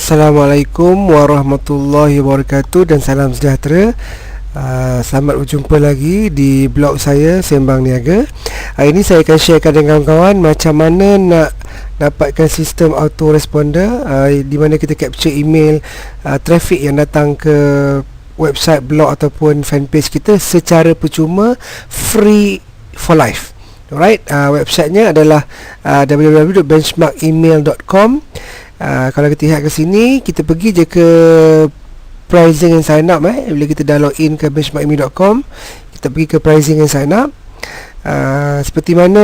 Assalamualaikum warahmatullahi wabarakatuh dan salam sejahtera. Selamat berjumpa lagi di blog saya Sembang Niaga. Hari ini saya akan sharekan dengan kawan-kawan macam mana nak dapatkan sistem autoresponder di mana kita capture email traffic yang datang ke website, blog ataupun fanpage kita secara percuma, free for life. Alright, websitenya adalah www.benchmarkemail.com. Kalau kita lihat ke sini, kita pergi je ke pricing and sign up. Bila kita dah login ke benchmarkemail.com, kita pergi ke pricing and sign up. Seperti mana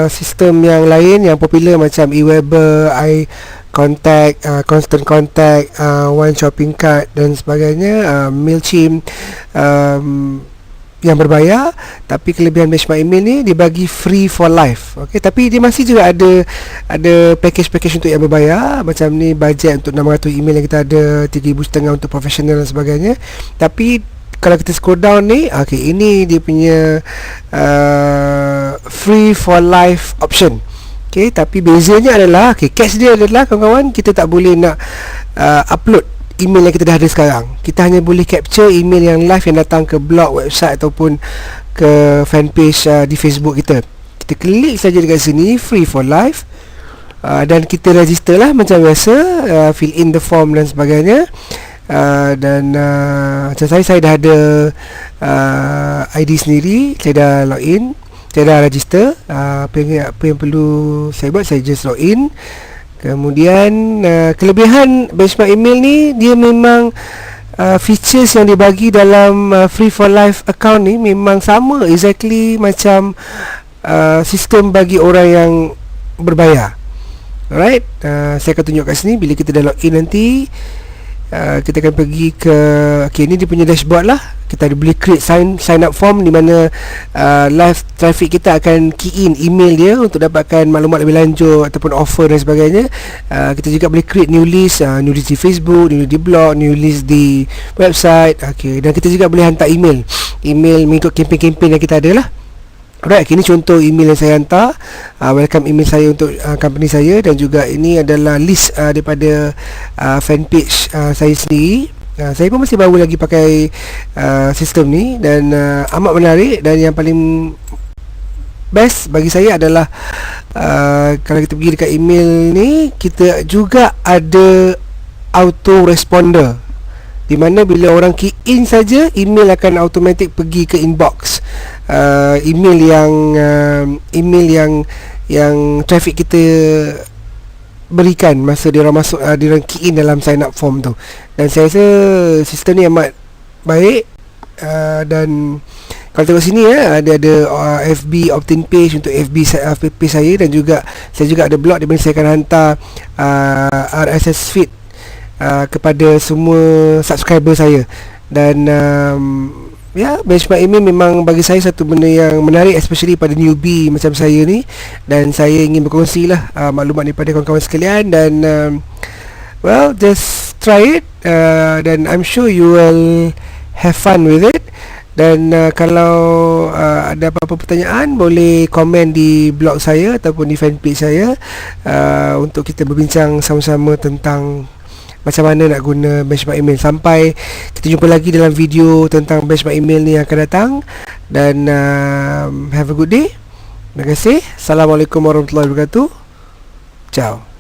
sistem yang lain yang popular macam eWeber, iContact, Constant Contact, One Shopping Cart dan sebagainya, Mailchimp yang berbayar, tapi kelebihan Benchmark Email ni dia bagi free for life. Okey, tapi dia masih juga ada package-package untuk yang berbayar. Macam ni bajet untuk 600 email yang kita ada, 3,500 untuk profesional dan sebagainya. Tapi kalau kita scroll down ni, okey, ini dia punya free for life option. Okey, tapi bezanya adalah, okey, catch dia adalah kawan-kawan, kita tak boleh nak upload email yang kita dah ada sekarang. Kita hanya boleh capture email yang live yang datang ke blog, website ataupun ke fanpage di Facebook kita. Kita klik saja dekat sini, free for life, dan kita register lah macam biasa, fill in the form dan sebagainya. Dan macam saya dah ada ID sendiri, saya dah login, saya dah register. Apa yang perlu saya buat, saya just login. Kemudian kelebihan Benchmark Email ni, dia memang features yang dibagi dalam free for life account ni memang sama exactly macam sistem bagi orang yang berbayar. Alright, saya akan tunjuk kat sini. Bila kita dah login nanti, kita akan pergi ke, okay, ni dia punya dashboard lah. Kita boleh create sign up form di mana live traffic kita akan key in email dia untuk dapatkan maklumat lebih lanjut ataupun offer dan sebagainya. Kita juga boleh create new list di Facebook, new list di blog, new list di website. Okay, dan kita juga boleh hantar email mengikut kempen-kempen yang kita ada lah. Alright, ini contoh email yang saya hantar. Welcome email saya untuk company saya, dan juga ini adalah list daripada fanpage saya sendiri. Saya pun masih baru lagi pakai sistem ni, dan amat menarik. Dan yang paling best bagi saya adalah kalau kita pergi dekat email ni, kita juga ada autoresponder, di mana bila orang key in saja, email akan automatic pergi ke inbox email yang traffic kita berikan masa dia orang masuk, dia orang key in dalam sign up form tu. Dan saya rasa sistem ni amat baik. Dan kalau tengok sini ada FB opt-in page untuk FB page saya, dan juga saya juga ada blog di mana saya akan hantar RSS feed kepada semua subscriber saya. Dan Benchmark Email memang bagi saya satu benda yang menarik, especially pada newbie macam saya ni. Dan saya ingin berkongsi lah maklumat daripada kawan-kawan sekalian. Dan just try it, dan I'm sure you will have fun with it. Dan kalau ada apa-apa pertanyaan, boleh komen di blog saya ataupun di fanpage saya, untuk kita berbincang sama-sama tentang macam mana nak guna Benchmark Email. Sampai kita jumpa lagi dalam video tentang Benchmark Email ni yang akan datang. Dan have a good day. Terima kasih. Assalamualaikum warahmatullahi wabarakatuh. Ciao.